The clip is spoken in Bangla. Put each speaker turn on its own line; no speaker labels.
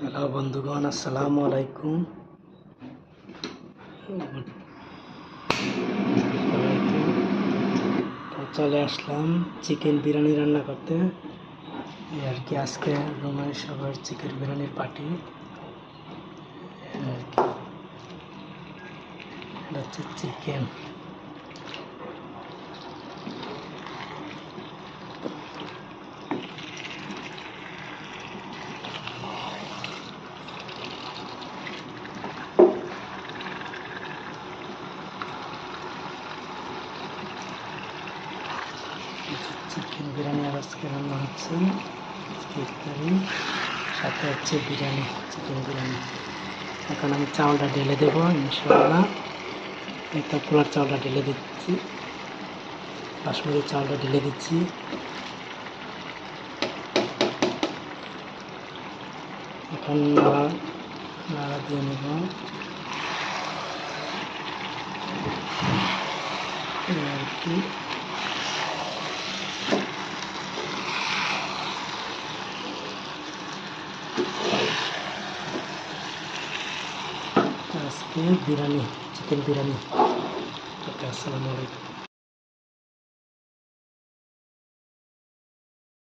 হ্যালো বন্ধুগণ, আসসালামু আলাইকুম। সবাইকে চলে আসলাম চিকেন বিরিয়ানি রান্না করতে। এই আর কি, আজকে রুমের সবার চিকেন বিরিয়ানির পার্টি। আর কি, এটা হচ্ছে চিকেন। চিকেন বিরিয়ানি আর আজকে রান্না হচ্ছে ইফতারি, সাথে হচ্ছে বিরিয়ানি, চিকেন বিরিয়ানি। এখন আমি চাউলটা ঢেলে দেবো ইনশাআল্লাহ। এই তো পোলার চাউলটা ঢেলে দিচ্ছি, বাসমতি চাউলটা ঢেলে দিচ্ছি। এখন নাড়া দিয়ে নেব। আর কি, আজকে বিরিয়ানি, চিকেন বিরিয়ানি। ওকে, আসসালামু আলাইকুম।